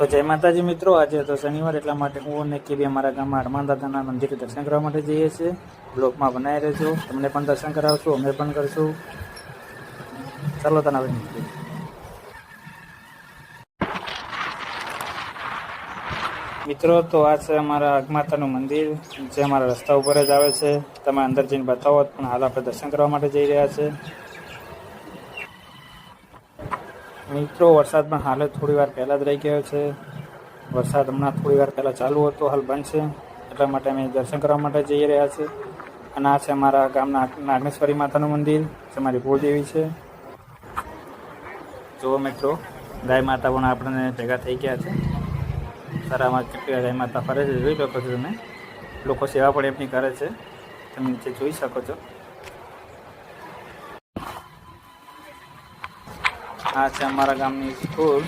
તો જય માતાજી મિત્રો, આજે તો શનિવાર એટલા માટે હું અને કેવી અમારા ગામમાં હનુમાન દાદાના મંદિરે દર્શન કરવા માટે જઈએ છીએ. બ્લોગમાં બનાવી રહેજો, તમને પણ દર્શન કરાવશું, અમે પણ કરશું. ચાલો તને હવે નીકળીએ. મિત્રો, તો આ છે અમારા આગમાતાનું મંદિર, જે અમારા રસ્તા ઉપર જ આવે છે. તમે અંદર જઈને બતાવો, પણ હાલ આપણે દર્શન કરવા માટે જઈ રહ્યા છે. મિત્રો, વરસાદ પણ હાલ જ થોડી વાર પહેલાં જ રહી ગયો છે. વરસાદ હમણાં થોડી વાર પહેલાં ચાલુ હતો, હાલ બંધ છે. એટલા માટે અમે દર્શન કરવા માટે જઈ રહ્યા છીએ. અને આ છે અમારા ગામના નાગેશ્વરી માતાનું મંદિર, જે મારી કુળદેવી છે. જુઓ મિત્રો, ગાય માતા પણ આપણને ભેગા થઈ ગયા છે. સારામાં કેટલી ગાય માતા ફરે છે, જોઈ શકો છો તમે. લોકો સેવા પણ એમની કરે છે, તમે નીચે જોઈ શકો છો. આ છે અમારા ગામની સ્કૂલ.